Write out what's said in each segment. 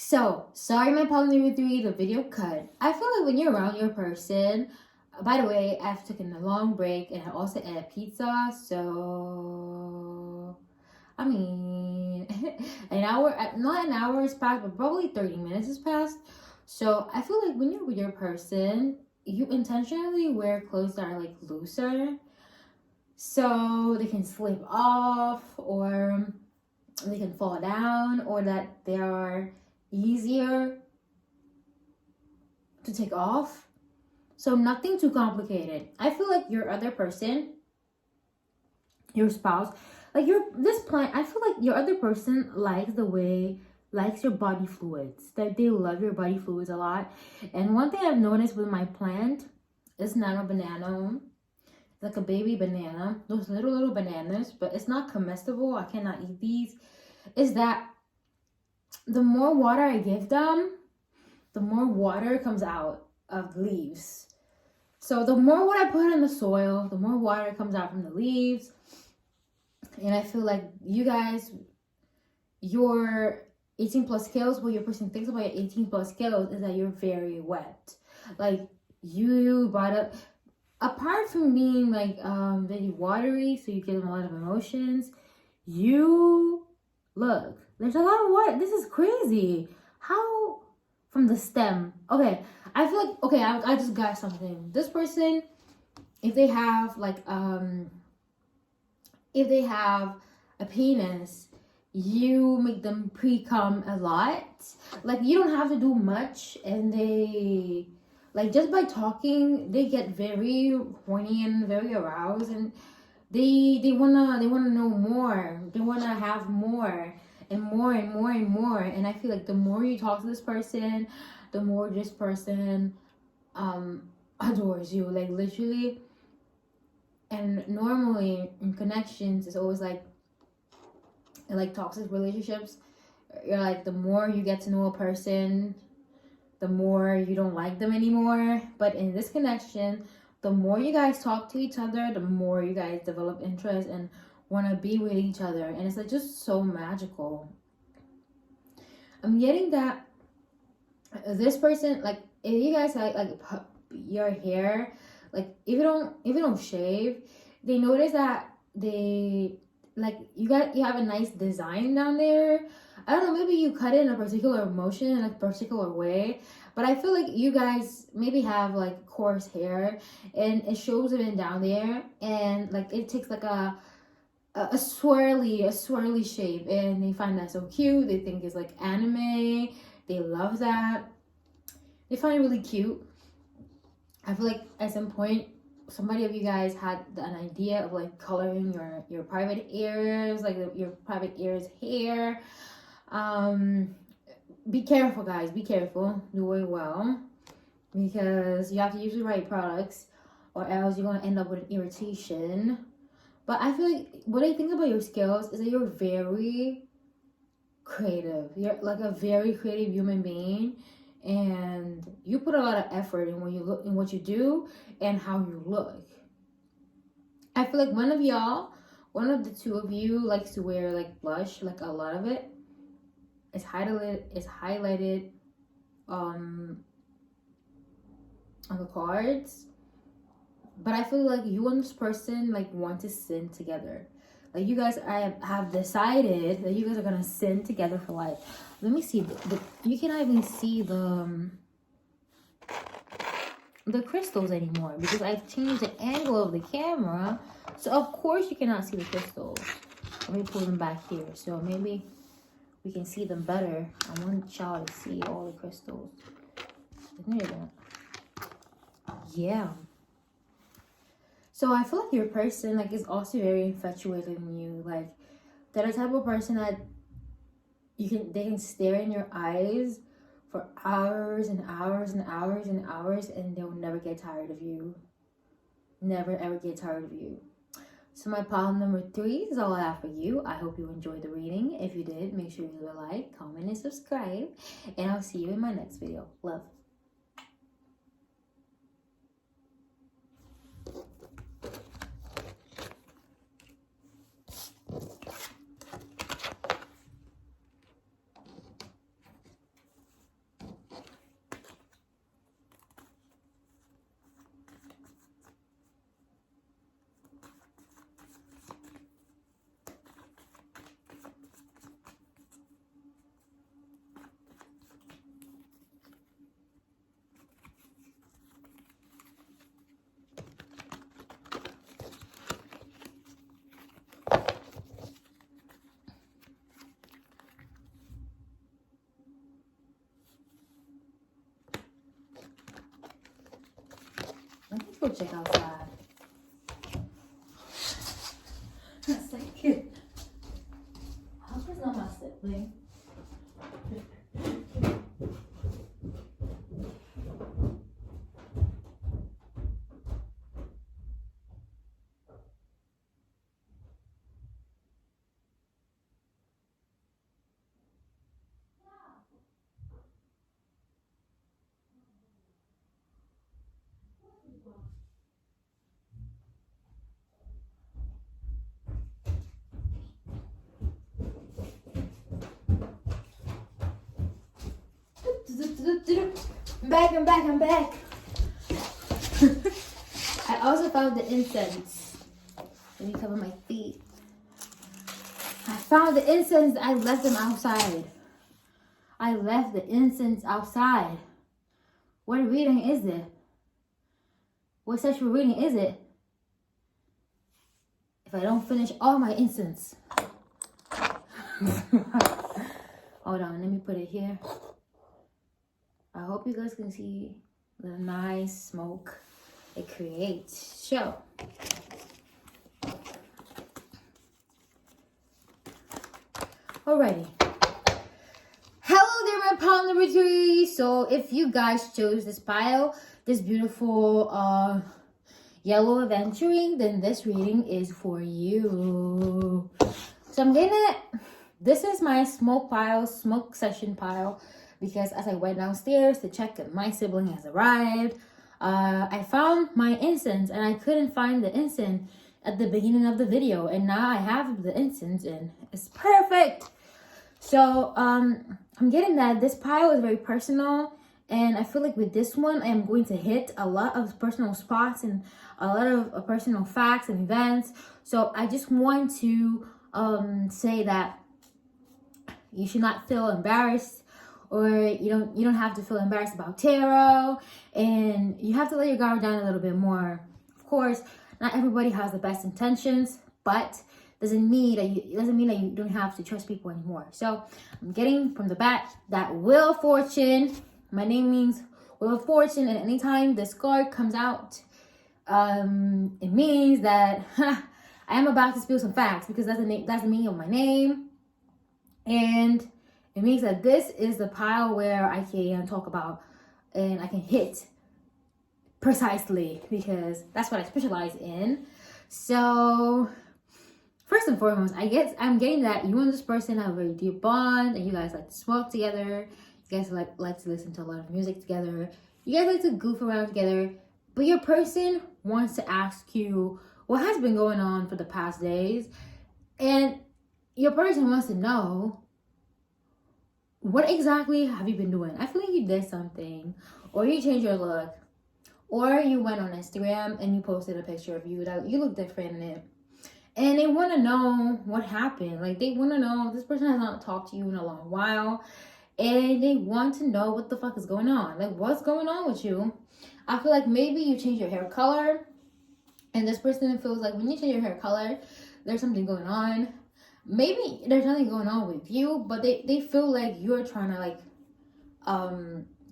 So, sorry my problem number 3, the video cut. I feel like when you're around your person, by the way, I've taken a long break and I also ate pizza, so I mean, an hour, not an hour has passed, but probably 30 minutes has passed. So I feel like when you're with your person, you intentionally wear clothes that are like looser so they can slip off or they can fall down or that they are easier to take off. So nothing too complicated. I feel like your other person, your spouse, like I feel like your other person likes your body fluids. That they love your body fluids a lot. And one thing I've noticed with my plant is nano banana. It's like a baby banana. Those little bananas, but it's not comestible. I cannot eat these. Is that the more water I give them, the more water comes out of the leaves. So the more water I put in the soil, the more water comes out from the leaves. And I feel like you guys, your 18 plus skills, what your person thinks about your 18 plus skills is that you're very wet. Like you brought up, apart from being like very watery, so you give them a lot of emotions, you look, there's a lot of water. This is crazy. How from the stem? Okay, I feel like I just got something. This person, if they have a penis, you make them pre-cum a lot. Like you don't have to do much, and they like just by talking, they get very horny and very aroused, and they wanna know more. They wanna have more and more and more and more. And I feel like the more you talk to this person, the more this person adores you. Like literally. And normally in connections, it's always like in like toxic relationships, you're like the more you get to know a person, the more you don't like them anymore. But in this connection, the more you guys talk to each other, the more you guys develop interest and want to be with each other, and it's like just so magical. I'm getting that this person, like if you guys like your hair, like if you don't shave, they notice that they like you have a nice design down there. I don't know, maybe you cut it in a particular motion in a particular way, but I feel like you guys maybe have like coarse hair and it shows even down there, and like it takes like a swirly shape, and they find that so cute. They think it's like anime. They love that. They find it really cute. I feel like at some point somebody of you guys had an idea of like coloring your private ears, like your private ears hair. Be careful, guys. Be careful. Do it well, because you have to use the right products, or else you're gonna end up with an irritation. But I feel like what I think about your skills is that you're very creative. You're like a very creative human being, and you put a lot of effort in what you do and how you look. I feel like one of the two of you likes to wear like blush, like a lot of it. It's highlighted on the cards. But I feel like you and this person like want to sin together. Like you guys have decided that you guys are gonna sin together for life. Let me see. You cannot even see the crystals anymore because I've changed the angle of the camera. So of course you cannot see the crystals. Let me pull them back here so maybe we can see them better. I want y'all to see all the crystals. Yeah. So I feel like your person like is also very infatuated in you. Like they're the type of person that they can stare in your eyes for hours and hours and hours and hours, and they'll never get tired of you. Never ever get tired of you. So my problem number 3 is all I have for you. I hope you enjoyed the reading. If you did, make sure you leave a like, comment, and subscribe. And I'll see you in my next video. Love. go check outside. That's like cute. I hope it's not my sibling. I'm back. I also found the incense. Let me cover my feet. I found the incense. I left them outside. I left the incense outside. What reading is it? What sexual reading is it? If I don't finish all my incense. Hold on, let me put it here. I hope you guys can see the nice smoke it creates. So, alrighty. Hello there, my pile number 3. So, if you guys chose this pile, this beautiful yellow aventurine, then this reading is for you. So, I'm gonna. This is my smoke session pile. Because as I went downstairs to check if my sibling has arrived, I found my incense and I couldn't find the incense at the beginning of the video. And now I have the incense and it's perfect. So I'm getting that this pile is very personal. And I feel like with this one, I am going to hit a lot of personal spots and a lot of personal facts and events. So I just want to say that you should not feel embarrassed. Or you don't have to feel embarrassed about tarot, and you have to let your guard down a little bit more. Of course, not everybody has the best intentions, but doesn't mean that you don't have to trust people anymore. So I'm getting from the bat that Wheel of Fortune. My name means Wheel of Fortune, and anytime this card comes out, it means that I am about to spill some facts because that's the meaning of my name, and it means that this is the pile where I can talk about and I can hit precisely because that's what I specialize in. So, first and foremost, I'm getting that you and this person have a very deep bond and you guys like to smoke together. You guys like to listen to a lot of music together. You guys like to goof around together. But your person wants to ask you what has been going on for the past days. And your person wants to know, what exactly have you been doing? I feel like you did something, or you changed your look, or you went on Instagram and you posted a picture of you that you look different in it. And they want to know what happened. Like, they want to know, this person has not talked to you in a long while, and they want to know what the fuck is going on. Like, what's going on with you? I feel like maybe you changed your hair color, and this person feels like when you change your hair color, there's something going on. Maybe there's nothing going on with you, but they feel like you're trying to like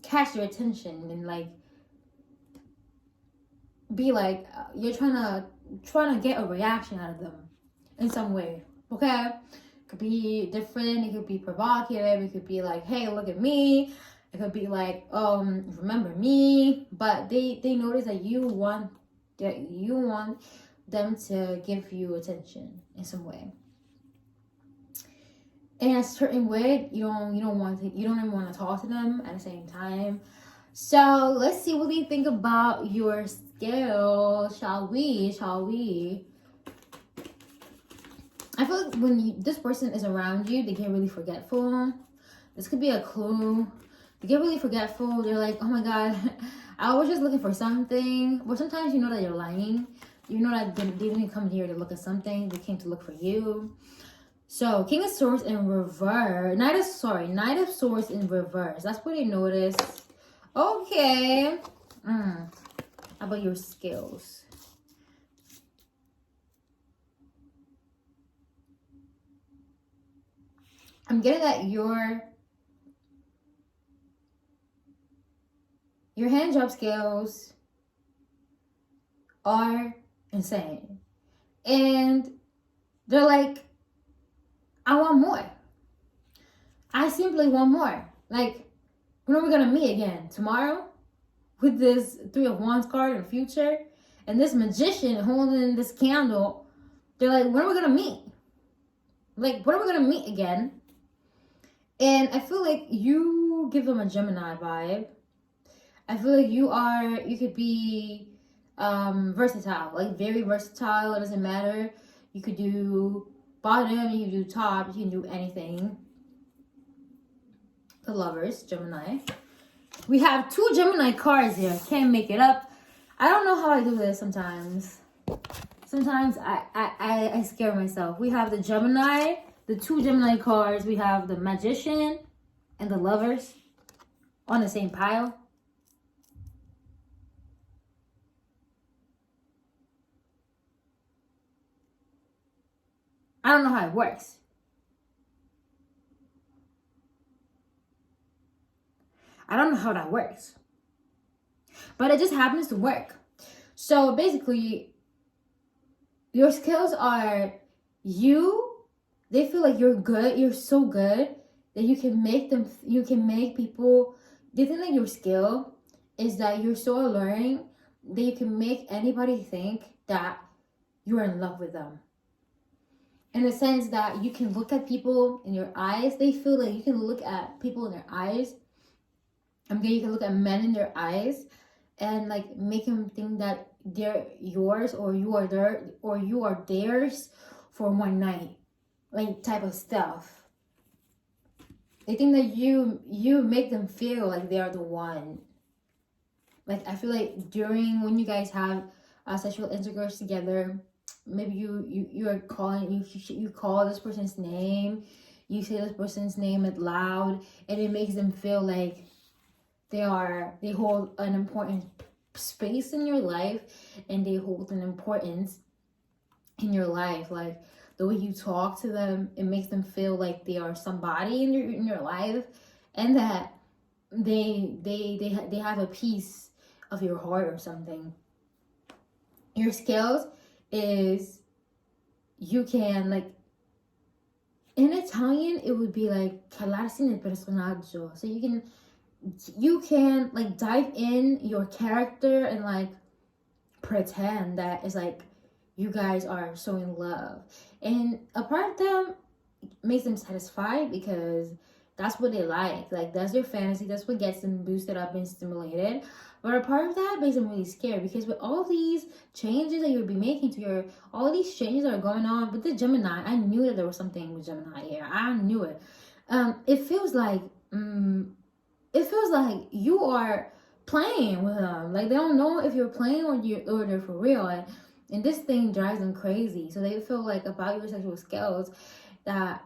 catch their attention and like be like you're trying to get a reaction out of them in some way. Okay, it could be different, it could be provocative, it could be like, hey, look at me, it could be like, remember me. But they notice that you want them to give you attention in some way. In a certain way, you don't even want to talk to them at the same time. So let's see what they think about your skill. Shall we? I feel like when this person is around you, they get really forgetful. This could be a clue. They get really forgetful. They're like, oh my god, I was just looking for something. But sometimes you know that you're lying. You know that they didn't come here to look at something. They came to look for you. So, King of Swords in reverse. Knight of Swords in reverse. That's what you noticed. Okay. How about your skills? I'm getting that your hand job skills are insane. And they're like, I want more. I simply want more. Like, when are we gonna meet again? Tomorrow? With this Three of Wands card in the future? And this magician holding this candle. They're like, when are we gonna meet? Like, when are we gonna meet again? And I feel like you give them a Gemini vibe. I feel like you could be versatile, like very versatile. It doesn't matter. You could do bottom, you can do top, you can do anything. The Lovers, Gemini. We have 2 Gemini cards here. Can't make it up. I don't know how I do this sometimes. Sometimes I scare myself. We have the Gemini, the 2 Gemini cards. We have the Magician and the Lovers on the same pile. I don't know how it works. I don't know how that works. But it just happens to work. So basically, your skills are they feel like you're good, you're so good that you can make people, they think that your skill is that you're so alluring that you can make anybody think that you're in love with them. In the sense that you can look at people in your eyes, they feel like you can look at people in their eyes. You can look at men in their eyes and like make them think that they're yours or you are theirs for one night, like type of stuff. They think that you make them feel like they are the one. Like I feel like when you guys have sexual intercourse together, maybe you are calling you call this person's name, you say this person's name out loud, and it makes them feel like they hold an important space in your life, and they hold an importance in your life. Like the way you talk to them, it makes them feel like they are somebody in your life, and that they have a piece of your heart or something. Your skills is you can, like, in Italian it would be like calarsi nel personaggio. So you can like dive in your character and like pretend that it's like you guys are so in love, and a part of them makes them satisfied because that's what they like that's their fantasy, that's what gets them boosted up and stimulated. But a part of that makes them really scared because with all these changes that you'll be making to all these changes that are going on with the Gemini, I knew that there was something with Gemini here. I knew it. It feels like you are playing with them. Like they don't know if you're playing or they're for real. And this thing drives them crazy. So they feel like about your sexual skills that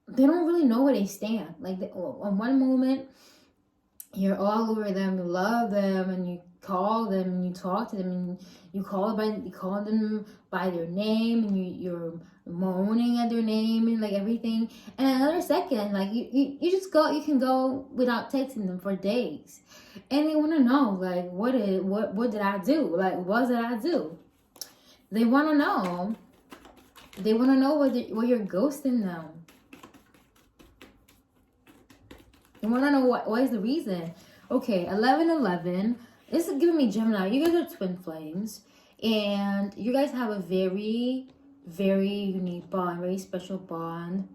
they don't really know where they stand. Like on one moment, you're all over them, you love them, and you call them and you talk to them and you call them by their name, and you're moaning at their name and like everything. And another second, like you can go without texting them for days, and they want to know like what did I do? Like what did I do? They want to know. They want to know what you're ghosting them. You want to know what is the reason. Okay, 11:11. This is giving me Gemini. You guys are twin flames. And you guys have a very, very unique bond. Very special bond.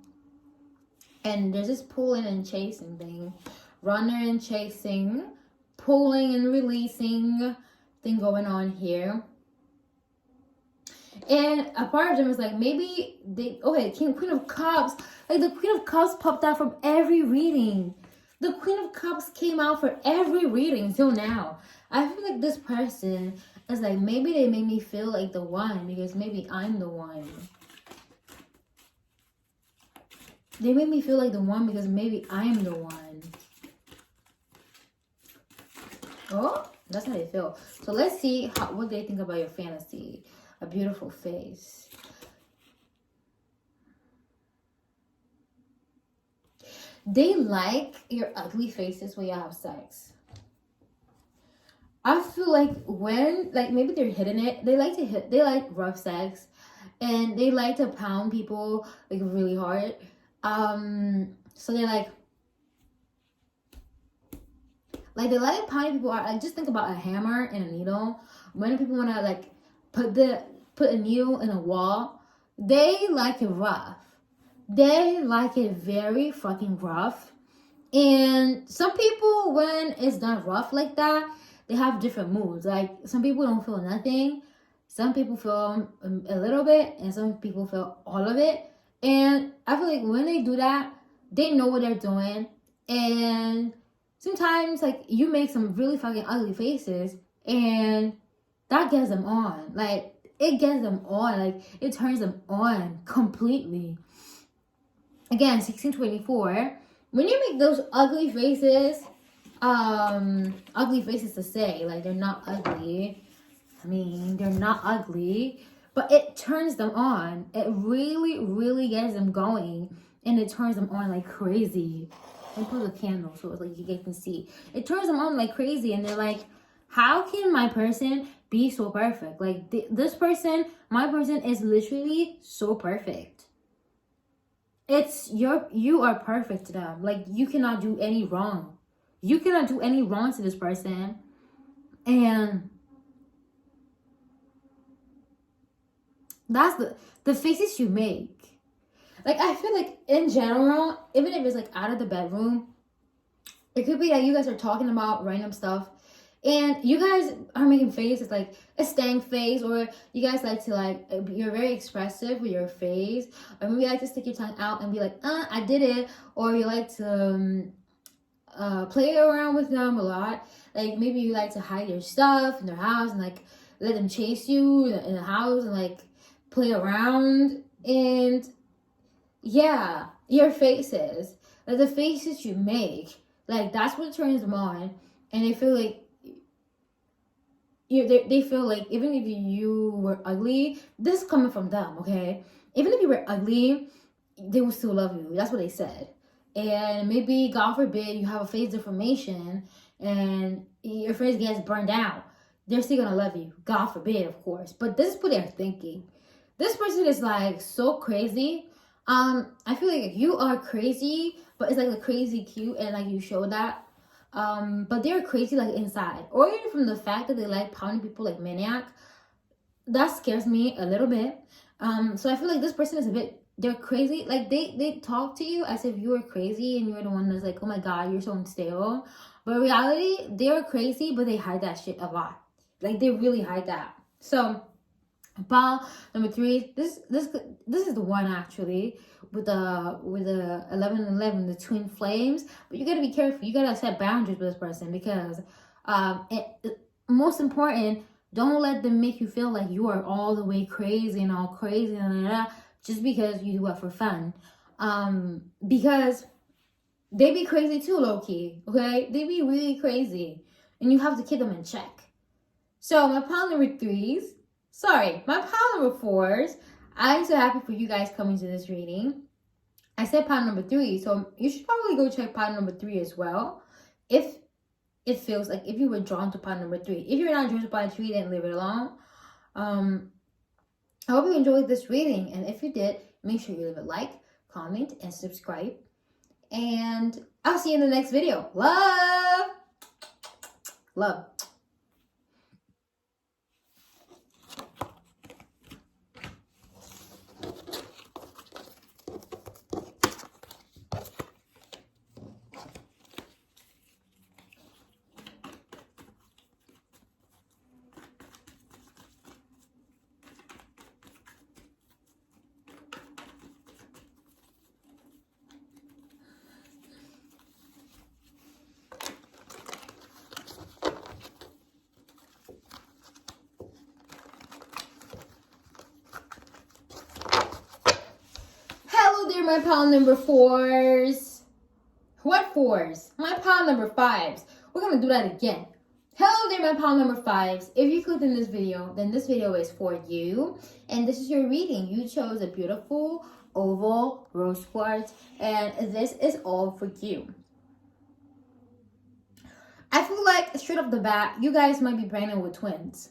And there's this pulling and chasing thing. Runner and chasing. Pulling and releasing thing going on here. And a part of them is like, maybe Queen of Cups. Like the Queen of Cups popped out from every reading. The Queen of Cups came out for every reading till now. I feel like this person is like, maybe they made me feel like the one because maybe I'm the one. They made me feel like the one because maybe I'm the one. Oh, that's how they feel. So let's see what they think about your fantasy. A beautiful face. They like your ugly faces when you have sex. I feel like when, like, maybe they're hitting it, they like rough sex, and they like to pound people like really hard. So they they like pounding people hard. Like, just think about a hammer and a needle. When people want to like put a needle in a wall, they like it rough. They like it very fucking rough. And some people, when it's done rough like that, they have different moods. Like, some people don't feel nothing. Some people feel a little bit, and some people feel all of it. And I feel like when they do that, they know what they're doing. And sometimes, like, you make some really fucking ugly faces, and that gets them on. Like, it gets them on. Like, it turns them on completely. Again, 1624. When you make those ugly faces to say, like, they're not ugly. I mean, they're not ugly, but it turns them on. It really, really gets them going, and it turns them on like crazy. I put a candle so it's like you guys can see. It turns them on like crazy, and they're like, how can my person be so perfect? Like, this person, my person is literally so perfect. You are perfect to them. Like, you cannot do any wrong. You cannot do any wrong to this person. And that's the faces you make. Like, I feel like in general, even if it's like out of the bedroom, it could be that you guys are talking about random stuff, and you guys are making faces like a stank face, or you guys like to like, you're very expressive with your face, or maybe you like to stick your tongue out and be like, I did it, or you like to play around with them a lot. Like, maybe you like to hide your stuff in their house and like let them chase you in the house and like play around. And yeah, your faces, like the faces you make, like that's what turns them on. And they feel like they feel like even if you were ugly, this is coming from them, okay? Even if you were ugly, they will still love you. That's what they said. And maybe, God forbid, you have a face deformation and your face gets burned out. They're still gonna love you. God forbid, of course. But this is what they're thinking. This person is like so crazy. I feel like you are crazy, but it's like a crazy cute, and like you show that. But they're crazy like inside, or even from the fact that they like pounding people like maniac. That scares me a little bit. So I feel like this person is a bit, they're crazy. Like, they talk to you as if you were crazy and you're the one that's like, oh my god, you're so unstable. But in reality, they're crazy, but they hide that shit a lot. Like, they really hide that. So pile number 3, this is the one actually with the 1111, the twin flames. But you gotta be careful. You gotta set boundaries with this person, because most important, don't let them make you feel like you are all the way crazy and all crazy and just because you do it for fun. Because they be crazy too, low key. Okay, they be really crazy, and you have to keep them in check. So my pile number 3s. Sorry, my pile number 4s. I'm so happy for you guys coming to this reading. I said pile number 3, so you should probably go check pile number 3 as well. If it feels like, if you were drawn to pile number 3. If you're not drawn to pile 3, then leave it alone. I hope you enjoyed this reading, and if you did, make sure you leave a like, comment, and subscribe. And I'll see you in the next video. Love! Love. Hello there, my pile number 4s. What 4s? My pile number 5s. We're gonna do that again. Hello there, my pile number 5s. If you clicked in this video, then this video is for you. And this is your reading. You chose a beautiful oval rose quartz, and this is all for you. I feel like straight off the bat, you guys might be pregnant with twins.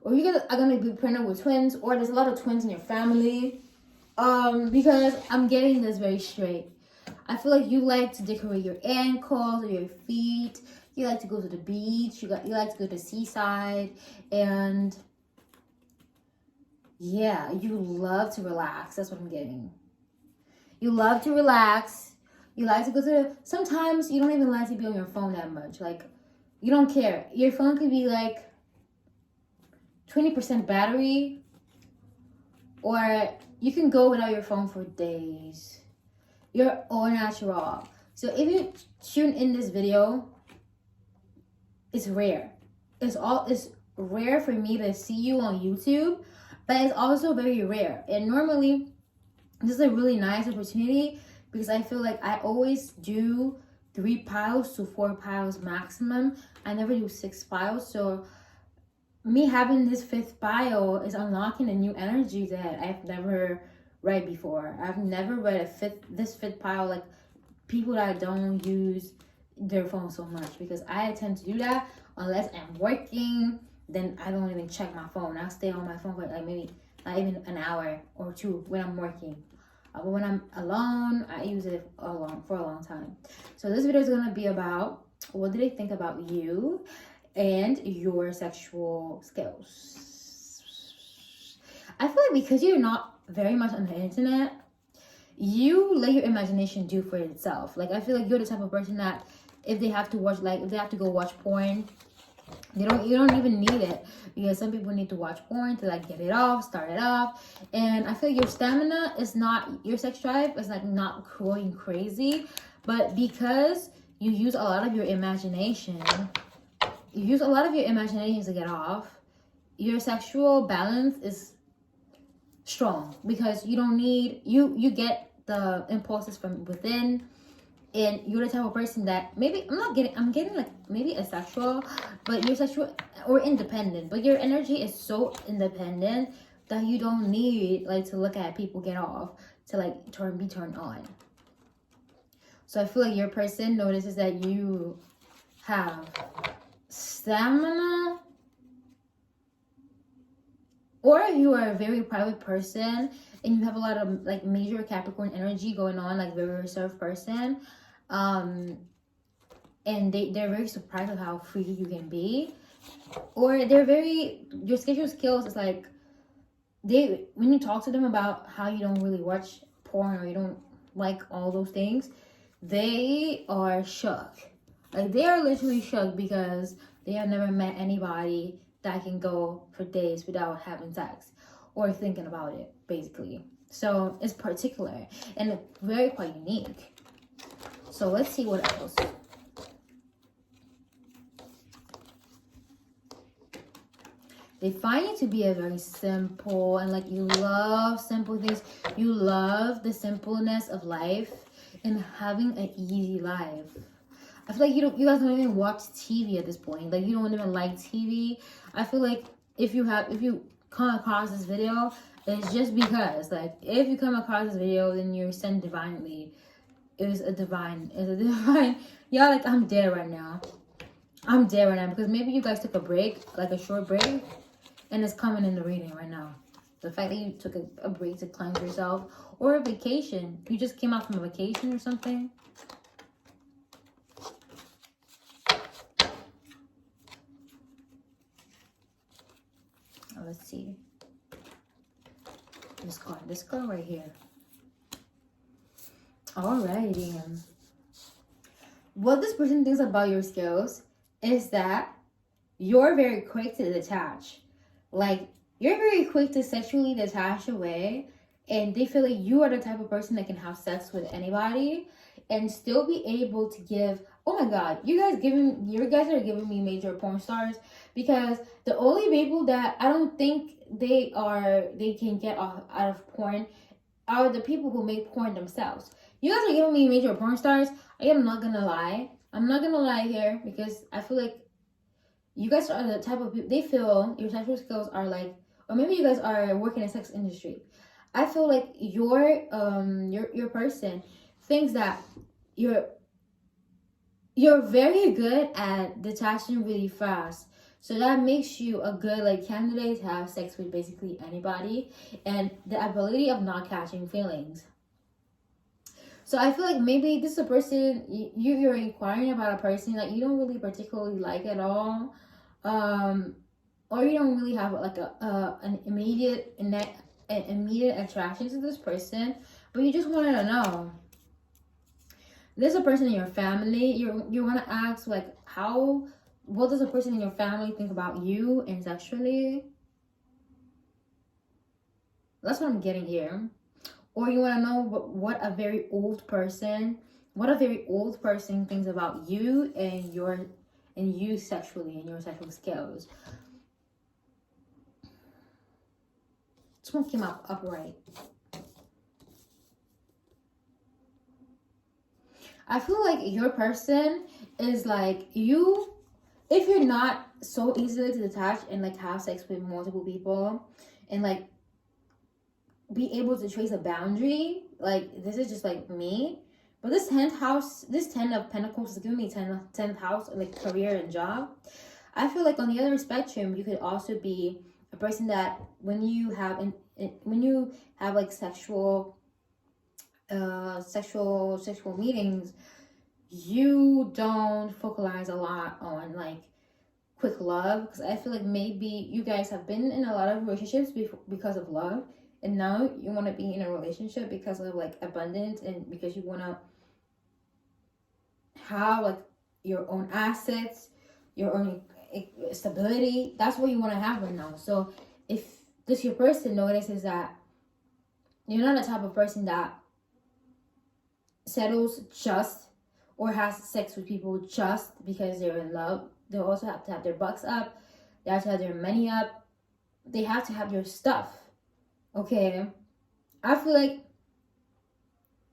Or you guys are gonna be pregnant with twins, or there's a lot of twins in your family. Because I'm getting this very straight. I feel like you like to decorate your ankles or your feet. You like to go to the beach. You like to go to the seaside, and yeah, you love to relax. That's what I'm getting. You love to relax. You like to go to sometimes you don't even like to be on your phone that much. Like, you don't care. Your phone could be like 20% battery, or you can go without your phone for days. You're all natural. So if you tune in this video, it's rare. It's rare for me to see you on YouTube, but it's also very rare. And normally, this is a really nice opportunity because I feel like I always do 3 piles to 4 piles maximum. I never do 6 piles. So me having this 5th pile is unlocking a new energy that I've never read before. I've never read this fifth pile, like people that don't use their phone so much, because I tend to do that unless I'm working. Then I don't even check my phone. I'll stay on my phone for like maybe not even an hour or 2 when I'm working. But when I'm alone, I use it for a long time. So this video is gonna be about what do they think about you and your sexual skills. I feel like because you're not very much on the internet, you let your imagination do for itself. Like, I feel like you're the type of person that if they have to go watch porn, you don't even need it, because some people need to watch porn to like get it off, start it off. And I feel like your stamina is not, your sex drive is like not growing crazy, but because you use a lot of your imagination, to get off, your sexual balance is strong, because you don't need, you get the impulses from within. And you're the type of person that maybe I'm getting like maybe asexual, but you're sexual or independent, but your energy is so independent that you don't need like to look at people get off to like be turned on. So I feel like your person notices that you have stamina, or you are a very private person and you have a lot of like major Capricorn energy going on, like very reserved person. And they're very surprised at how free you can be, or your schedule skills is like, when you talk to them about how you don't really watch porn or you don't like all those things, they are shook. Like, they are literally shook because they have never met anybody that can go for days without having sex or thinking about it, basically. So it's particular and very quite unique. So let's see what else. They find you to be a very simple, and like, you love simple things. You love the simpleness of life and having an easy life. I feel like you guys don't even watch TV at this point. Like, you don't even like TV. I feel like if you come across this video, it's just because, like, if you come across this video, then you're sent divinely. It's a divine. Yeah, like, I'm dead right now because maybe you guys took a break, like a short break, and it's coming in the reading right now. The fact that you took a break to cleanse yourself, or a vacation. You just came out from a vacation or something. Let's see. This card right here. Alrighty. What this person thinks about your skills is that you're very quick to detach. Like, you're very quick to sexually detach away, and they feel like you are the type of person that can have sex with anybody and still be able to give. Oh my god, you guys are giving me major porn stars, because the only people that I don't think they can get out of porn are the people who make porn themselves. You guys are giving me major porn stars. I am not gonna lie. I'm not gonna lie here, because I feel like you guys are the type of people, they feel your sexual skills are like, or maybe you guys are working in the sex industry. I feel like your person thinks that you're very good at detaching really fast. So that makes you a good like candidate to have sex with basically anybody, and the ability of not catching feelings. So I feel like maybe this is a person you're inquiring about a person that you don't really particularly like at all, um, or you don't really have like an immediate attraction to this person, but you just wanted to know. There's a person in your family. You want to ask like how. What does a person in your family think about you and sexually? That's what I'm getting here. Or you want to know what a very old person, what a very old person thinks about you and you sexually and your sexual skills. This one came out upright. I feel like your person is like you. If you're not so easily to detach and like have sex with multiple people and like be able to trace a boundary, like this is just like me. But this 10th house, this 10 of pentacles is giving me 10th house, like career and job. I feel like on the other spectrum, you could also be a person that when you have when you have like sexual meetings, you don't focalize a lot on like quick love, because I feel like maybe you guys have been in a lot of relationships because of love, and now you want to be in a relationship because of like abundance and because you want to have like your own assets, your own stability. That's what you want to have right now. So if this your person notices that you're not the type of person that settles just or has sex with people just because they're in love, they also have to have their bucks up, they have to have their money up, they have to have their stuff. Okay, I feel like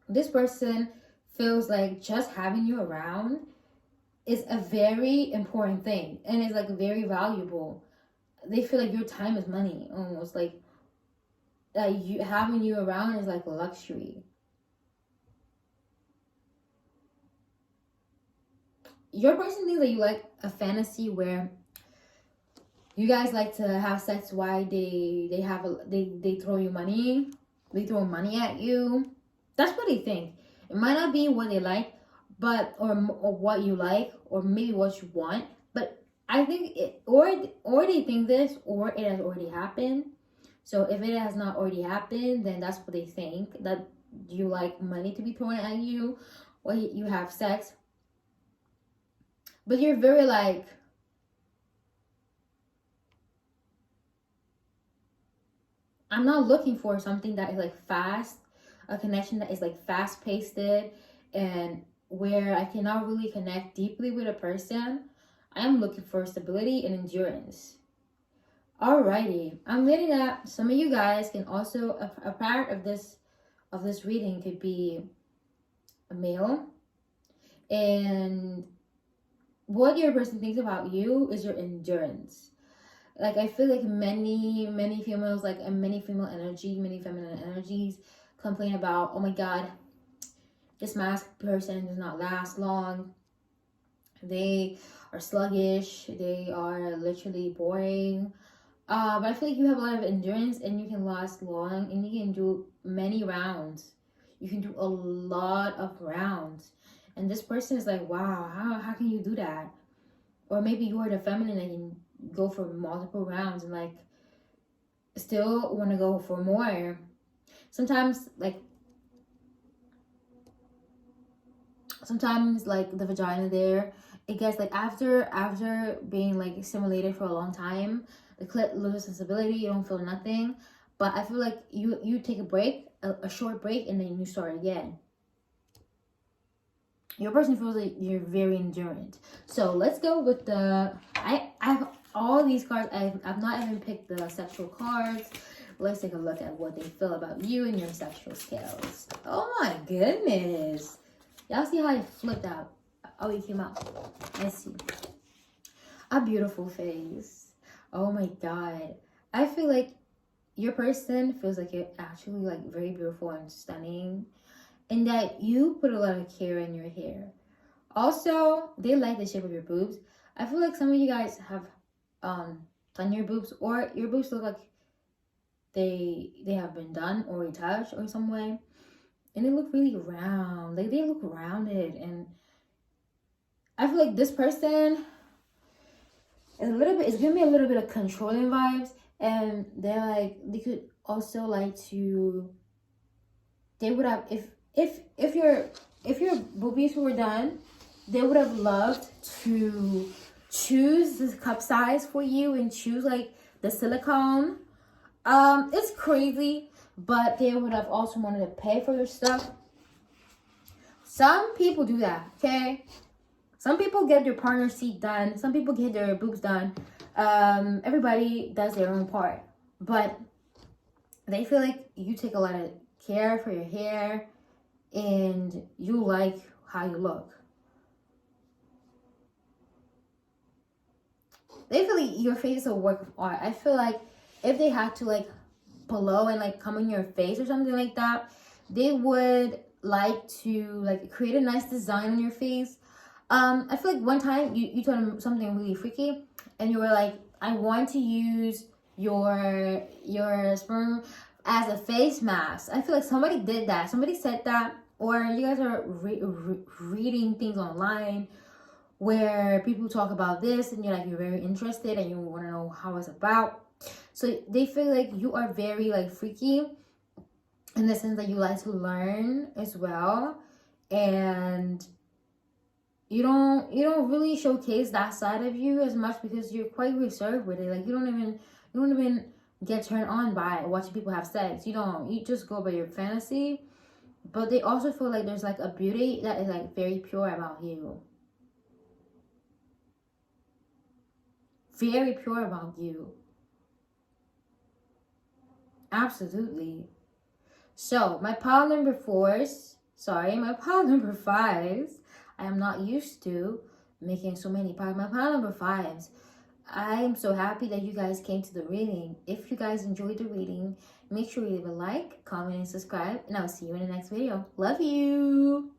this person feels like just having you around is a very important thing and is like very valuable. They feel like your time is money, almost like you having you around is like a luxury. Your person thinks that you like a fantasy where you guys like to have sex while they throw you money, they throw money at you. That's what they think. It might not be what they like, but or what you like, or maybe what you want. But I think it or they think this, or it has already happened. So if it has not already happened, then that's what they think, that you like money to be thrown at you, or you have sex. But you're very like, I'm not looking for something that is like fast, a connection that is like fast paced and where I cannot really connect deeply with a person. I am looking for stability and endurance. Alrighty, I'm getting that some of you guys can also a part of this reading could be a male, and what your person thinks about you is your endurance. Like I feel like many females, like many female energy, many feminine energies complain about, oh my god, this mask person does not last long, they are sluggish, they are literally boring. But I feel like you have a lot of endurance and you can last long and you can do many rounds. You can do a lot of rounds. And this person is like, wow, how can you do that? Or maybe you are the feminine and can go for multiple rounds and like still want to go for more. Sometimes like the vagina there, it gets like after being like stimulated for a long time, the clit loses sensibility, you don't feel nothing. But I feel like you take a break, a short break, and then you start again. Your person feels like you're very endurant. So let's go with the I have all these cards. I've not even picked the sexual cards. Let's take a look at what they feel about you and your sexual skills. Oh my goodness. Y'all see how it flipped out? Oh, it came out. Let's see. A beautiful face. Oh my god. I feel like your person feels like you're actually like very beautiful and stunning, and that you put a lot of care in your hair. Also, they like the shape of your boobs. I feel like some of you guys have done your boobs, or your boobs look like they have been done or retouched or some way, and they look really round. Like they look rounded, and I feel like this person is a little bit. It's giving me a little bit of controlling vibes, and they're like they could also like to. They would have if your boobies were done, they would have loved to choose the cup size for you and choose like the silicone. It's crazy, but they would have also wanted to pay for your stuff. Some people do that, okay? Some people get their partner's teeth done. Some people get their boobs done. Everybody does their own part, but they feel like you take a lot of care for your hair and you like how you look. They feel like your face is a work of art. I feel like if they had to like blow and like come in your face or something like that, they would like to like create a nice design on your face. I feel like one time you told them something really freaky and you were like, I want to use your sperm as a face mask. I feel like somebody did that. Somebody said that, or you guys are reading things online where people talk about this and you're very interested and you want to know how it's about. So they feel like you are very like freaky in the sense that you like to learn as well, and you don't really showcase that side of you as much because you're quite reserved with it. Like you don't even get turned on by watching people have sex. You just go by your fantasy. But they also feel like there's like a beauty that is like very pure about you. Very pure about you. Absolutely. So my pile number 5s, I am not used to making so many piles. My pile number 5s, I am so happy that you guys came to the reading. If you guys enjoyed the reading, make sure you leave a like, comment, and subscribe, and I'll see you in the next video. Love you!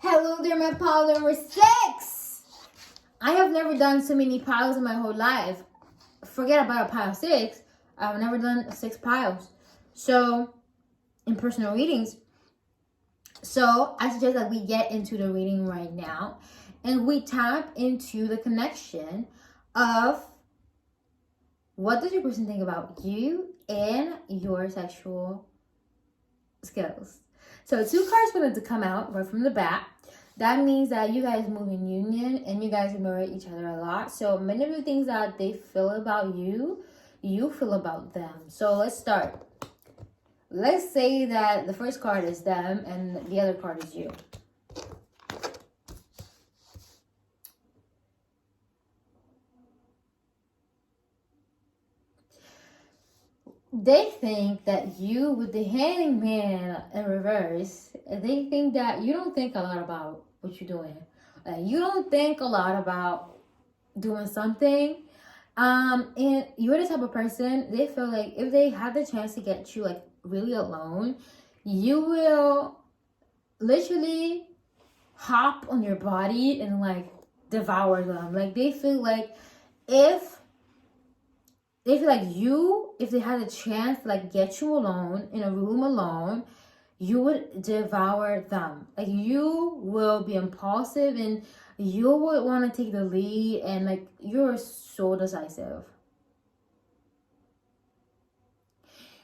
Hello there, my pile number 6! I have never done so many piles in my whole life. Forget about a pile 6. I've never done 6 piles. So, in personal readings. So, I suggest that we get into the reading right now. And we tap into the connection of what does your person think about you and your sexual skills. So 2 cards wanted to come out right from the bat. That means that you guys move in union and you guys mirror each other a lot. So many of the things that they feel about you, you feel about them. So let's start. Let's say that the first card is them and the other card is you. They think that you, with the hangman in reverse, they think that you don't think a lot about what you're doing. You don't think a lot about doing something. And you're the type of person, they feel like if they had the chance to get you like really alone, you will literally hop on your body and like devour them. Like they feel like if they had a chance to like get you alone in a room alone, you would devour them. Like you will be impulsive and you would want to take the lead, and like you're so decisive.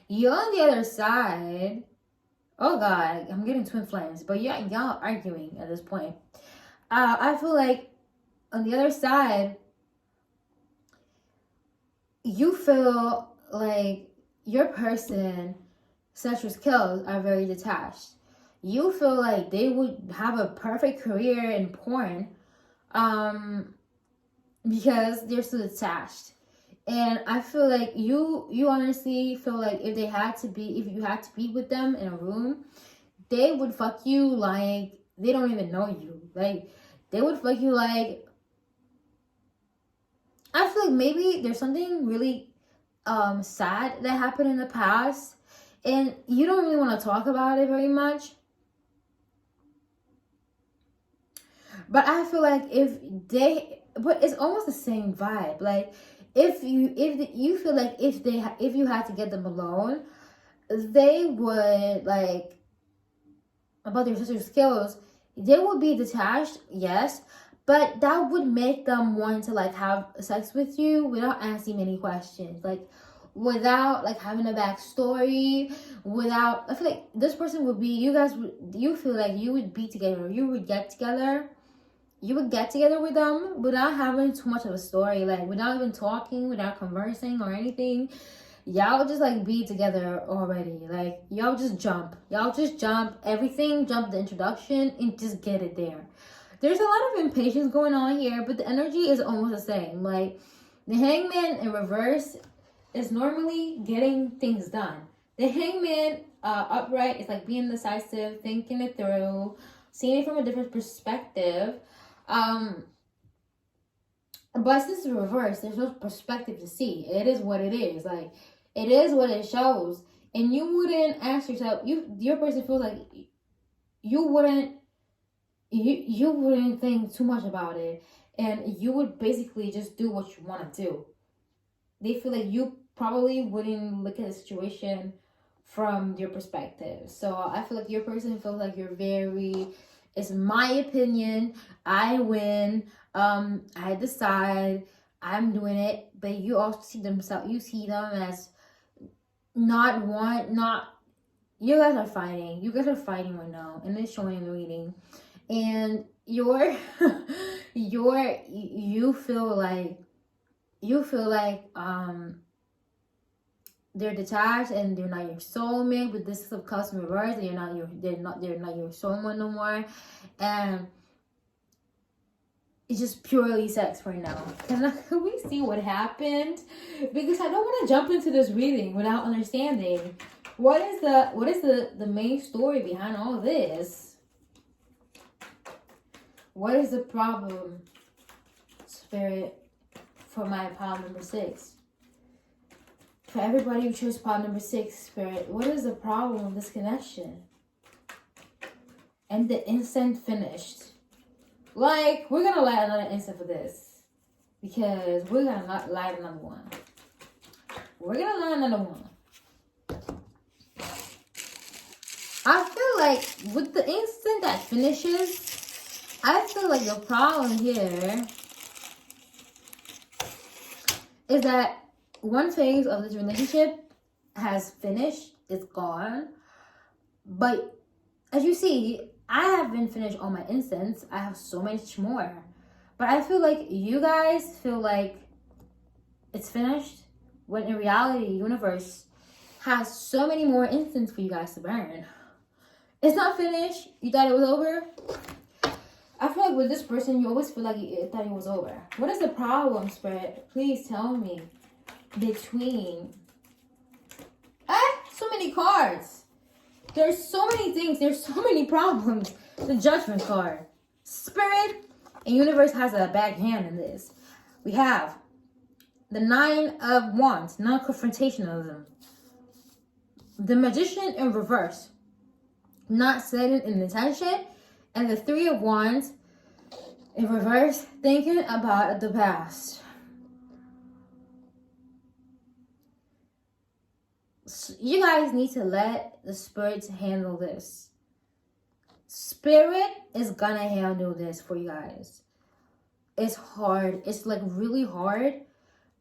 You on the other side, oh god, I'm getting twin flames, but yeah, y'all arguing at this point. I feel like on the other side, you feel like your person sexual skills are very detached. You feel like they would have a perfect career in porn, because they're so detached. And I feel like you honestly feel like if you had to be with them in a room, they would fuck you like they don't even know you. Like they would fuck you like, I feel like maybe there's something really sad that happened in the past and you don't really want to talk about it very much. But I feel like but it's almost the same vibe. Like if you feel like if you had to get them alone, they would like about their sister's skills. They would be detached, yes, but that would make them want to like have sex with you without asking any questions, like without like having a backstory, without. I feel like this person would be. You feel like you would be together. You would get together with them without having too much of a story, like without even talking, without conversing or anything. Y'all just like be together already. Like y'all just jump everything, jump the introduction and just get it there. There's a lot of impatience going on here, but the energy is almost the same. Like the hangman in reverse is normally getting things done. The hangman upright is like being decisive, thinking it through, seeing it from a different perspective. But since it's reverse, there's no perspective to see. It is what it is. Like it is what it shows. And you wouldn't ask yourself, your person feels like you wouldn't think too much about it. And you would basically just do what you want to do. They feel like you probably wouldn't look at the situation from your perspective. So I feel like your person feels like you're very, it's my opinion, I win, I decide, I'm doing it. But you also see them as not you guys are fighting. You guys are fighting right now, and it's showing in the reading. And you feel like they're detached and they're not your soulmate. With this of cups in reverse, they're not your soulmate no more, and it's just purely sex right now. Can we see what happened? Because I don't want to jump into this reading without understanding what is the main story behind all this. What is the problem, Spirit, for my pile number 6? For everybody who chose pile number 6, Spirit, what is the problem with this connection? And the instant finished. Like, we're going to light another instant for this. Because we're going to light another one. We're going to light another one. I feel like with the instant that finishes, I feel like the problem here is that one phase of this relationship has finished. It's gone. But as you see, I haven't finished all my instants. I have so much more. But I feel like you guys feel like it's finished, when in reality, universe has so many more instants for you guys to burn. It's not finished. You thought it was over? I feel like with this person, you always feel like you thought it was over. What is the problem, Spirit? Please tell me. Between... so many cards. There's so many things. There's so many problems. The Judgment card. Spirit and universe has a bad hand in this. We have the 9 of Wands, non-confrontationalism. The Magician in reverse, not setting an intention. And the 3 of Wands in reverse, thinking about the past. You guys need to let the spirits handle this. Spirit is gonna handle this for you guys. It's hard. It's like really hard.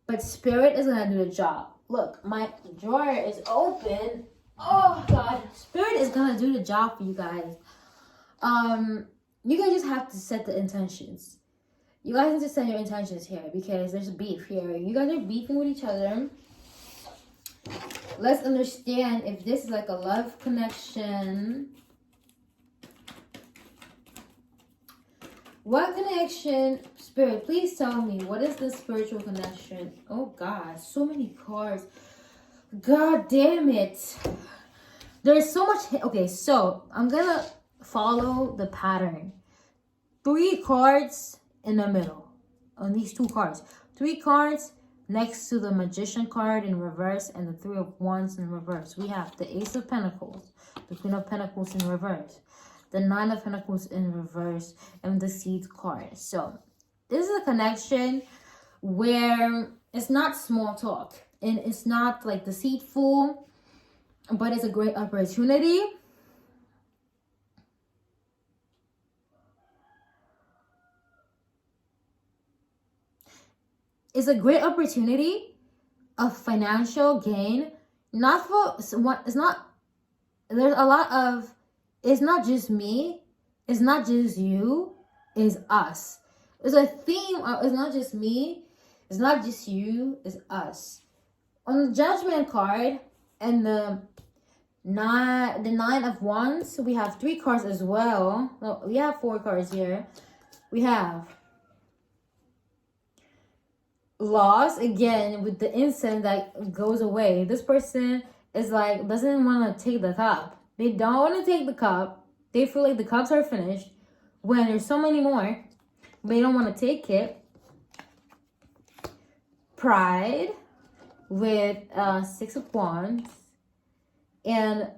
But Spirit is gonna do the job. Look, my drawer is open. Oh God. Spirit is gonna do the job for you guys. You guys just have to set the intentions. You guys need to set your intentions here because there's beef here. You guys are beefing with each other. Let's understand if this is like a love connection. What connection, Spirit? Please tell me. What is the spiritual connection? Oh God, so many cards. God damn it. There's so much. Okay, so I'm gonna follow the pattern. 3 cards in the middle on these 2 cards. 3 cards next to the Magician card in reverse and the 3 of Wands in reverse. We have the Ace of Pentacles, the Queen of Pentacles in reverse, the 9 of Pentacles in reverse, and the Seed card. So this is a connection where it's not small talk and it's not like deceitful, but it's a great opportunity. It's a great opportunity of financial gain. Not for someone, it's not, there's a lot of, it's not just me, it's not just you, it's us. There's a theme of, it's not just me, it's not just you, it's us. On the Judgment card and the 9 of Wands, we have 3 cards as well. Well, we have 4 cards here. We have loss again with the incense that goes away. This person is like, doesn't want to take the cup. They don't want to take the cup. They feel like the cups are finished when there's so many more, but they don't want to take it. Pride with 6 of Wands, and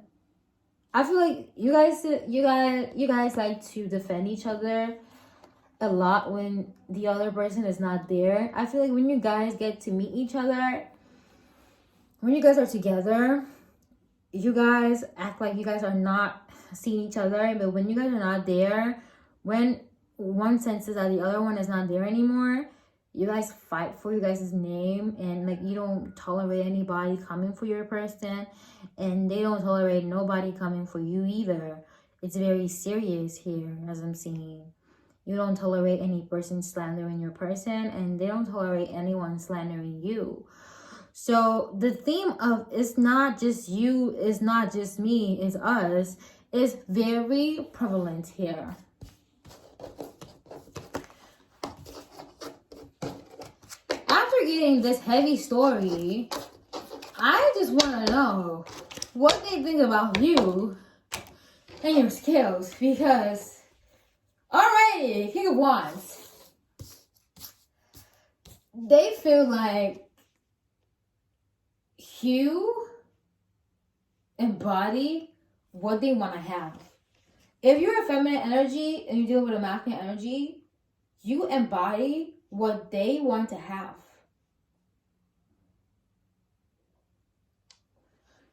I feel like you guys like to defend each other a lot when the other person is not there. I feel like when you guys get to meet each other, when you guys are together, you guys act like you guys are not seeing each other. But when you guys are not there, when one senses that the other one is not there anymore, you guys fight for you guys' name, and like you don't tolerate anybody coming for your person, and they don't tolerate nobody coming for you either. It's very serious here, as I'm seeing. You don't tolerate any person slandering your person, and they don't tolerate anyone slandering you. So the theme of it's not just you, it's not just me, it's us, is very prevalent here. After getting this heavy story, I just want to know what they think about you and your skills, because alrighty, King of Wands. They feel like you embody what they want to have. If you're a feminine energy and you deal with a masculine energy, you embody what they want to have.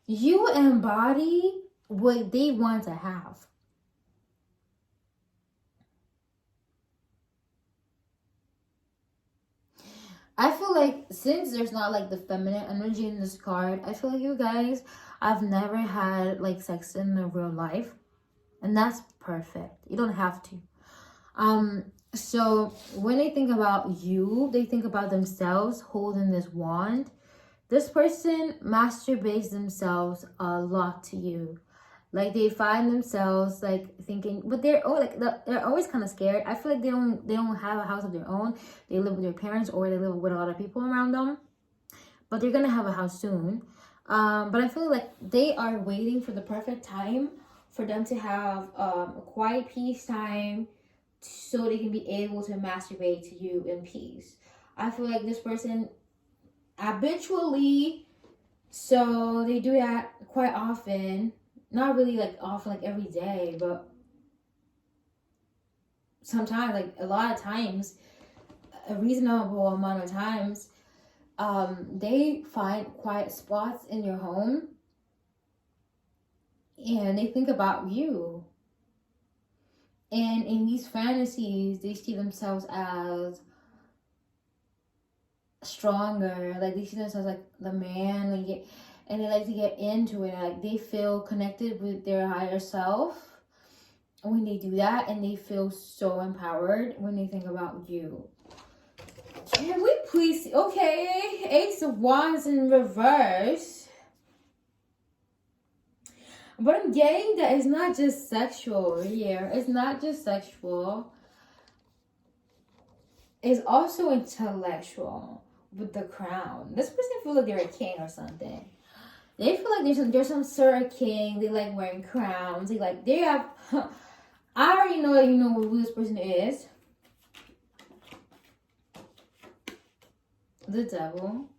You embody what they want to have. I feel like since there's not like the feminine energy in this card, I feel like you guys, I've never had like sex in the real life, and that's perfect. You don't have to. So when they think about you, they think about themselves holding this wand. This person masturbates themselves a lot to you. Like they find themselves like thinking, but they're always kind of scared. I feel like they don't have a house of their own. They live with their parents, or they live with a lot of people around them. But they're gonna have a house soon. But I feel like they are waiting for the perfect time for them to have a quiet peace time, so they can be able to masturbate to you in peace. I feel like this person habitually, so they do that quite often. Not really like often, like every day, but sometimes, like a lot of times, a reasonable amount of times, they find quiet spots in your home and they think about you. And in these fantasies, they see themselves as stronger, like they see themselves like the man, like, and they like to get into it. Like they feel connected with their higher self when they do that, and they feel so empowered when they think about you. Can we please? Okay, Ace of Wands in reverse. But I'm getting that it's not just sexual here. It's not just sexual. is also intellectual with the crown. This person feels like they're a king or something. They feel like there's some sort of king. They like wearing crowns. They have. I already know that you know who this person is. The devil.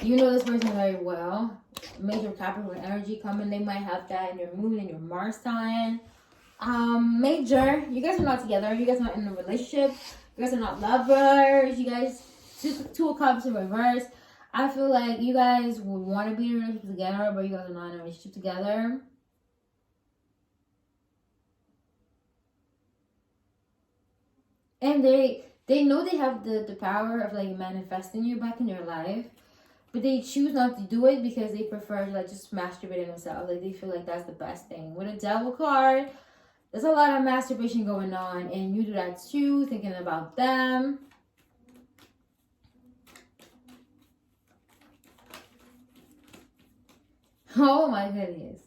You know this person very well. Major Capricorn energy coming. They might have that in your moon and your Mars sign. Major. You guys are not together. You guys are not in a relationship. You guys are not lovers. You guys, two of cups in reverse. I feel like you guys would want to be in a relationship together, but you guys are not in a relationship together. And they know they have the power of like manifesting you back in your life, but they choose not to do it because they prefer to like just masturbate themselves. Like they feel like that's the best thing. With a devil card, there's a lot of masturbation going on, and you do that too, thinking about them. Oh my goodness.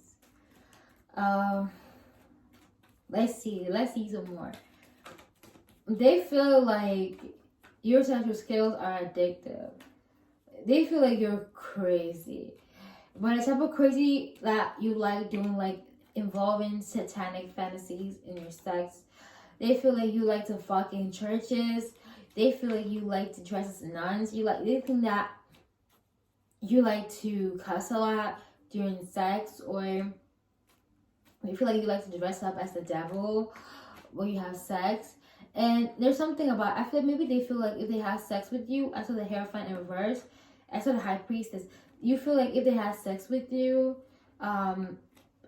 Let's see some more. They feel like your sexual skills are addictive. They feel like you're crazy. But the type of crazy that you like doing, like involving satanic fantasies in your sex. They feel like you like to fuck in churches. They feel like you like to dress as nuns. They think that you like to cuss a lot during sex, or you feel like you like to dress up as the devil when you have sex. And there's something about, I feel like maybe they feel like if they have sex with you, I saw the Hierophant in reverse, I saw the High Priestess. You feel like if they have sex with you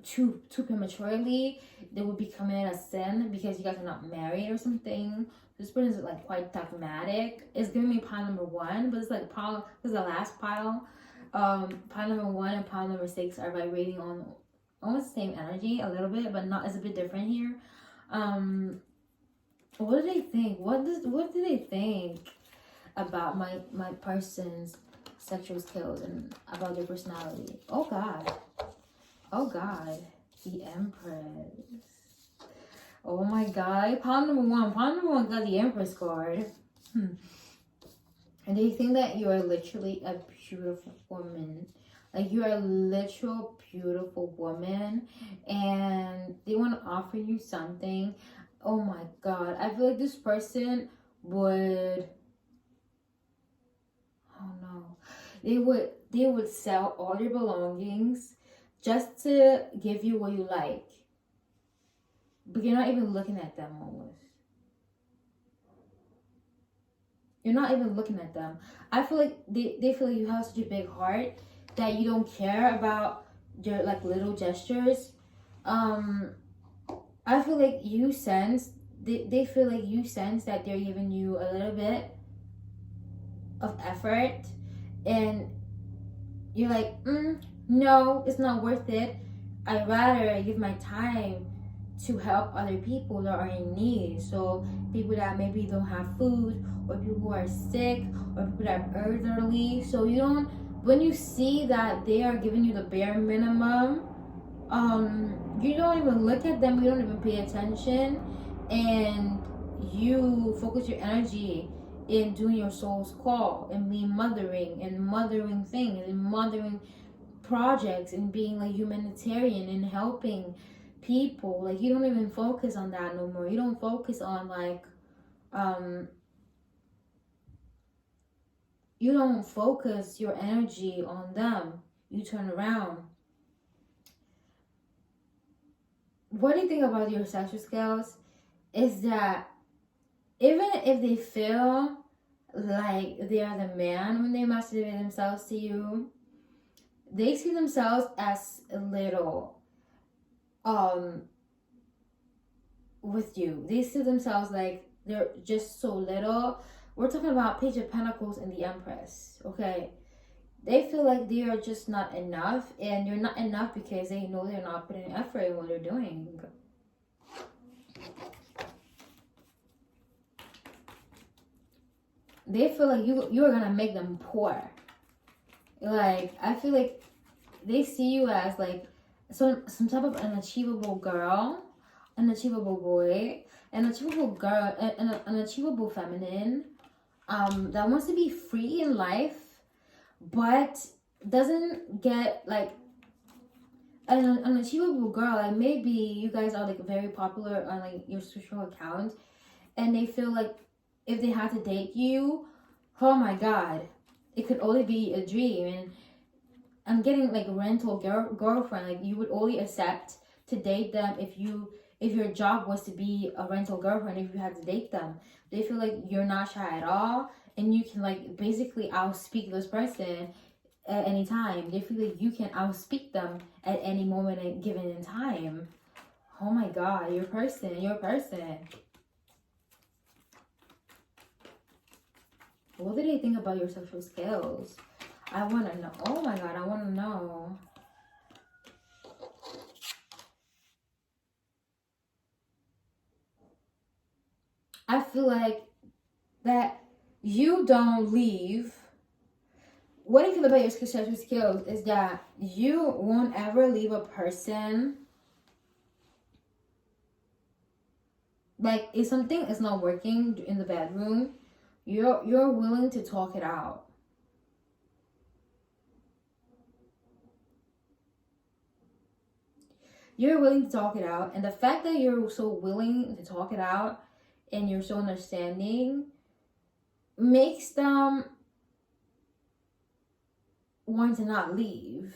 too prematurely, they would be committing a sin because you guys are not married or something. This person is like quite dogmatic. It's giving me pile number 1, but it's like pile, this is the last pile. Pile number 1 and pile number 6 are vibrating on almost the same energy a little bit, but not, it's a bit different here. What do they think? What do they think about my person's sexual skills and about their personality? Oh God, the Empress. Oh my God, pile number 1 got the Empress card. And they think that you are literally a beautiful woman. Like you are a literal beautiful woman, and they want to offer you something. Oh my God, I feel like this person would, oh no, they would sell all their belongings just to give you what you like, but you're not even looking at them almost. You're not even looking at them. I feel like they feel like you have such a big heart that you don't care about their like little gestures. I feel like you sense, they feel like you sense that they're giving you a little bit of effort, and you're like, no, it's not worth it. I'd rather give my time to help other people that are in need. So people that maybe don't have food, or people who are sick, or people that are elderly. So you don't, when you see that they are giving you the bare minimum, you don't even look at them, you don't even pay attention, and you focus your energy in doing your soul's call and being mothering things and mothering projects and being like humanitarian and helping people. Like you don't even focus on that no more. You don't focus on like you don't focus your energy on them. You turn around. What do you think about your sexual skills is that even if they feel like they are the man when they masturbate themselves to you, they see themselves as little with you. They see themselves like they're just so little. We're talking about Page of Pentacles and the Empress, okay? They feel like they are just not enough, and you're not enough because they know they're not putting effort in what they're doing. They feel like you're gonna make them poor. Like, I feel like they see you as like some type of unachievable girl, an achievable boy, an achievable girl, an achievable feminine, that wants to be free in life, but doesn't get like an achievable girl. Like maybe you guys are like very popular on like your social account, and they feel like if they had to date you, oh my god, it could only be a dream. And I'm getting like rental girlfriend. Like you would only accept to date them if your job was to be a rental girlfriend. If you had to date them, they feel like you're not shy at all, and you can like basically outspeak this person at any time. They feel like you can outspeak them at any moment and given in time. Oh my god, your person. What do they think about your social skills? I want to know. Oh my god, I want to know. I feel like that you don't leave. What I feel about your social skills is that you won't ever leave a person. Like if something is not working in the bedroom, you're willing to talk it out. You're willing to talk it out, and the fact that you're so willing to talk it out and you're so understanding makes them want to not leave.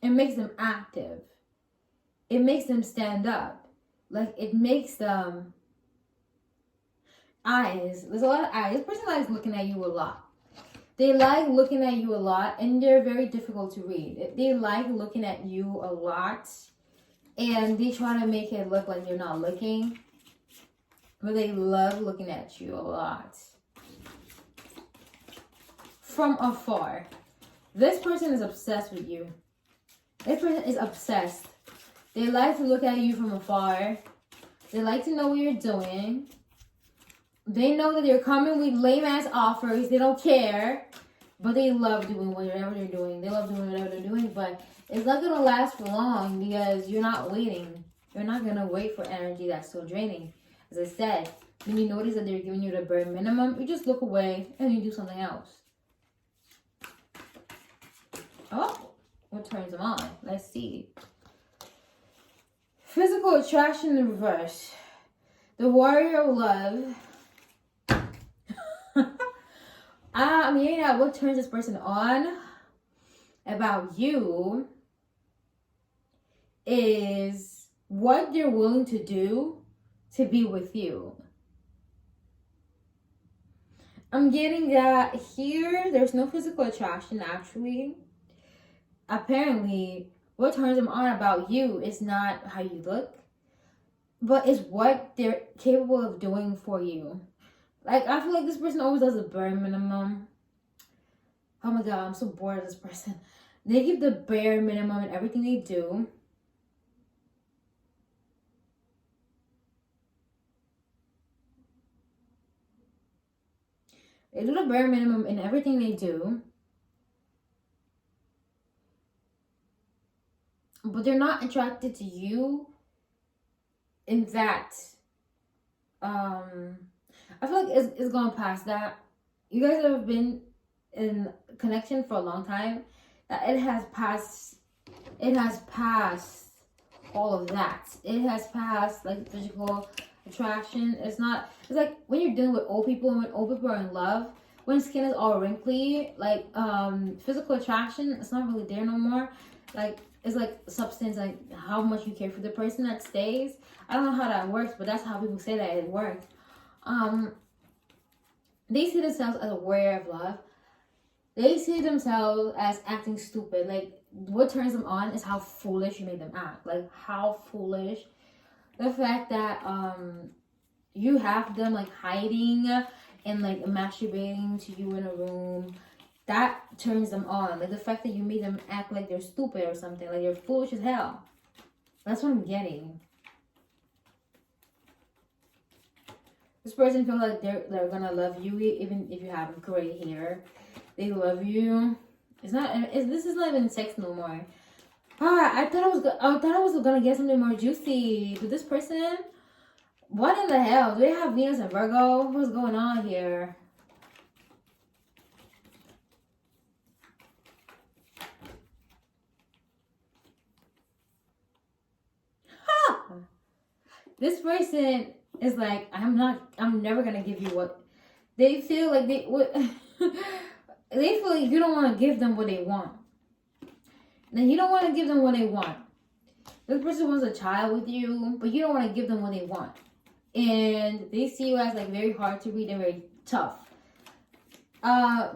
It makes them active. It makes them stand up. Like it makes them eyes. There's a lot of eyes. This person likes looking at you a lot. They like looking at you a lot, and they're very difficult to read. They like looking at you a lot, and they try to make it look like they're not looking, but they love looking at you a lot. From afar. This person is obsessed with you. This person is obsessed. They like to look at you from afar. They like to know what you're doing. They know that you're coming with lame ass offers. They don't care. But they love doing whatever they're doing. They love doing whatever they're doing. But it's not going to last for long because you're not waiting. You're not going to wait for energy that's so draining. As I said, when you notice that they're giving you the bare minimum, you just look away and you do something else. Oh, what turns them on? Let's see. Physical attraction in reverse. The warrior of love. What turns this person on about you is what they're willing to do to be with you. I'm getting that here. There's no physical attraction, actually. Apparently, what turns them on about you is not how you look, but is what they're capable of doing for you. Like, I feel like this person always does the bare minimum. Oh my god, I'm so bored of this person. They give the bare minimum in everything they do. They do the bare minimum in everything they do. But they're not attracted to you in that. I feel like it's gone past that. You guys have been in connection for a long time. That it has passed all of that. It has passed like physical attraction. It's like when you're dealing with old people, and when old people are in love, when skin is all wrinkly, like physical attraction, it's not really there no more. Like it's like substance, like how much you care for the person that stays. I don't know how that works, but that's how people say that it works. They see themselves as aware of love. They see themselves as acting stupid. Like what turns them on is how foolish you made them act. Like how foolish. The fact that you have them like hiding and like masturbating to you in a room, that turns them on. Like the fact that you made them act like they're stupid or something, like you're foolish as hell. That's what I'm getting. This person feels like they're gonna love you even if you have gray hair. They love you. This is not even sex no more. I thought I was gonna get something more juicy. But this person, What in the hell? Do they have Venus and Virgo? What's going on here? This person is like, I'm never gonna give you what they feel like they feel like you don't want to give them what they want. Then you don't want to give them what they want. This person wants a child with you, but you don't want to give them what they want. And they see you as like very hard to read and very tough.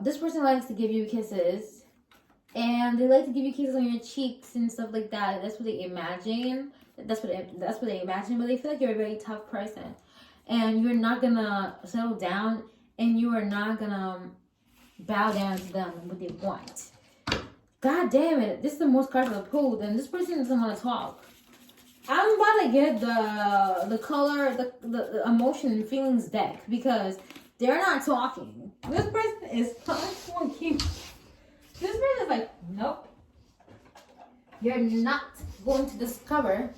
This person likes to give you kisses. And they like to give you kisses on your cheeks and stuff like that. That's what they imagine. That's what they imagine, but they feel like you're a very tough person, and you're not gonna settle down, and you are not gonna bow down to them and what they want. God damn it! This is the most cards I've pulled, and this person doesn't want to talk. I'm about to get the color, the emotion and feelings deck because they're not talking. This person is so cute. This person is like, nope. You're not going to discover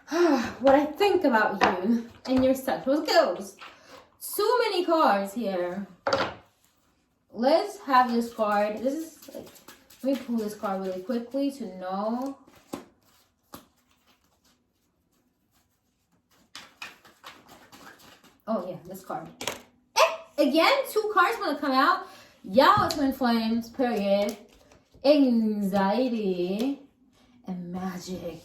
what I think about you and your sexual skills. Too many cards here. Let's have this card. This is like, let me pull this card really quickly to know. Oh yeah, this card. Again, 2 cards want to come out. Y'all twin flames, period. Anxiety and magic.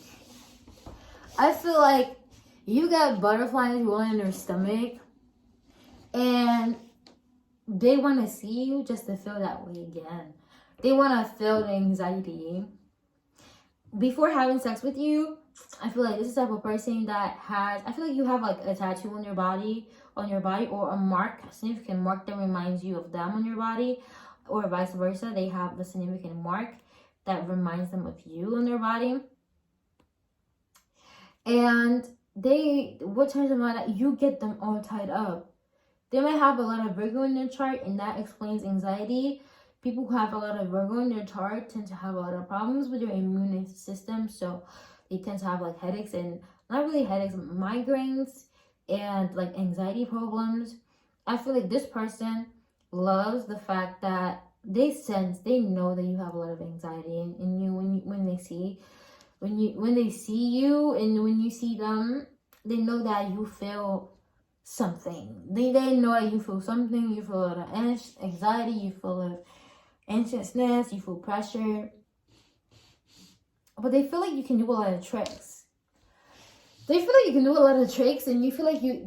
I feel like you got butterflies rolling in their stomach and they want to see you just to feel that way again. They want to feel the anxiety. Before having sex with you, I feel like this is the type of person that has, I feel like you have like a tattoo on your body or a mark, a significant mark that reminds you of them on your body, or vice versa. They have the significant mark that reminds them of you on their body. And what turns them on, that you get them all tied up. They might have a lot of Virgo in their chart, and that explains anxiety. People who have a lot of Virgo in their chart tend to have a lot of problems with their immune system, so they tend to have like headaches, and not really headaches, migraines, and like anxiety problems. I feel like this person loves the fact that they know that you have a lot of anxiety in you when they see you, and when you see them, they know that you feel something. They know that you feel something. You feel a lot of anxiety. You feel a lot of anxiousness. You feel pressure. But they feel like you can do a lot of tricks. They feel like you can do a lot of tricks, and you feel like you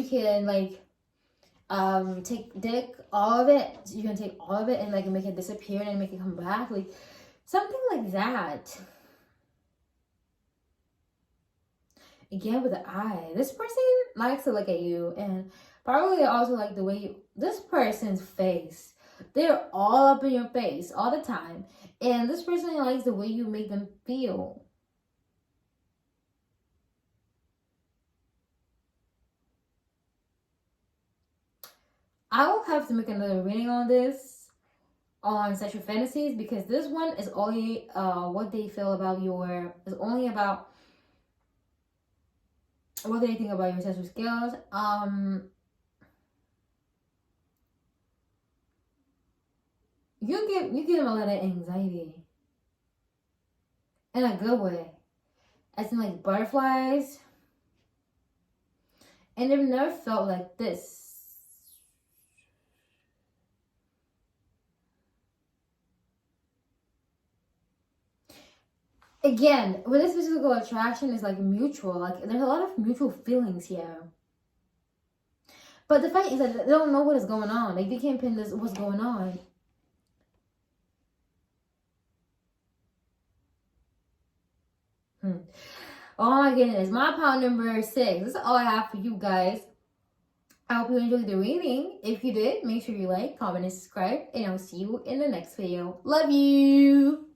can like take all of it. You can take all of it and like make it disappear and make it come back, like something like that. Again, with the eye, this person likes to look at you, and probably also like the way this person's face. They're all up in your face all the time, and this person likes the way you make them feel. I will have to make another reading on this, on sexual fantasies, because this one is only what they feel about is only about what they think about your sexual skills. You give them a lot of anxiety in a good way, as in like butterflies, and they've never felt like this. Again, with this physical attraction is like mutual. Like there's a lot of mutual feelings here. But the fact is that they don't know what is going on. Like they can't pin this what's going on. Oh my goodness, my pile number 6. This is all I have for you guys. I hope you enjoyed the reading. If you did, make sure you like, comment, and subscribe, and I'll see you in the next video. Love you.